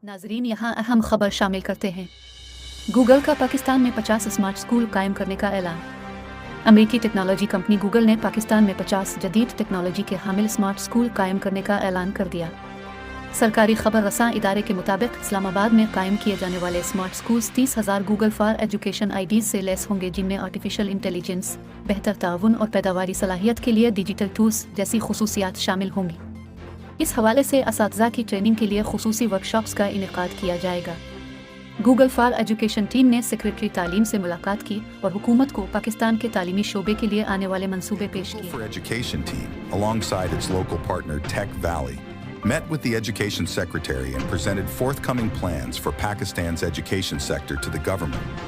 नाजरीन, यहाँ अहम खबर शामिल करते हैं। गूगल का पाकिस्तान में 50 स्मार्ट स्कूल कायम करने का ऐलान। अमेरिकी टेक्नोलॉजी कंपनी गूगल ने पाकिस्तान में 50 जदीद टेक्नोलॉजी के हामिल स्मार्ट स्कूल कायम करने का ऐलान कर दिया। सरकारी खबर रसां इदारे के मुताबिक इस्लामाबाद में कायम किए जाने वाले smart schools 30,000 Google for education IDs से लेस होंगे, जिनमें आर्टिफिशियल इंटेलिजेंस, बेहतर ताउन और पैदावारी सलाहियत के लिए डिजिटल टूल्स जैसी खुसूसियात शामिल होंगी। इस हवाले से असातिज़ा की ट्रेनिंग के लिए खुसूसी वर्कशॉप्स का इनेकाद किया जाएगा। गूगल फॉर एजुकेशन टीम ने सेक्रेटरी तालीम से मुलाकात की और हुकूमत को पाकिस्तान के तालीमी शोबे के लिए आने वाले मंसूबे पेश किए। For Education team, alongside its local partner Tech Valley, met with the Education Secretary and presented forthcoming plans for Pakistan's education sector to the government.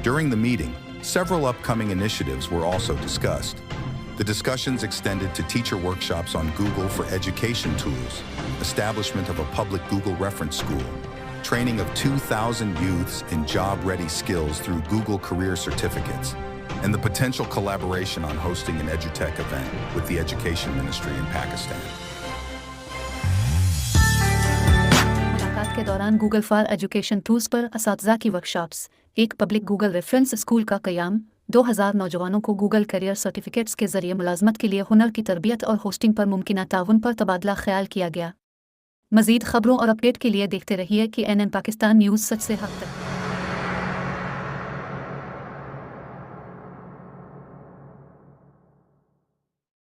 During the meeting, several upcoming initiatives were also discussed. The discussions extended to teacher workshops on Google for education tools, establishment of a public Google reference school, training of 2,000 youths in job-ready skills through Google Career Certificates, and the potential collaboration on hosting an EduTech event with the Education Ministry in Pakistan. मुलाकात के दौरान Google for education tools पर असातिज़ा की workshops, एक public Google reference school का क़याम, 2000 नौजवानों को Google career certificates के जरिए मुलाजमत के लिए हुनर की तरबियत और होस्टिंग पर मुमकिना ताउन पर तबादला ख्याल किया गया। मज़ीद खबरों और अपडेट के लिए देखते रहिए KNN पाकिस्तान न्यूज़, सच से हक़ तक।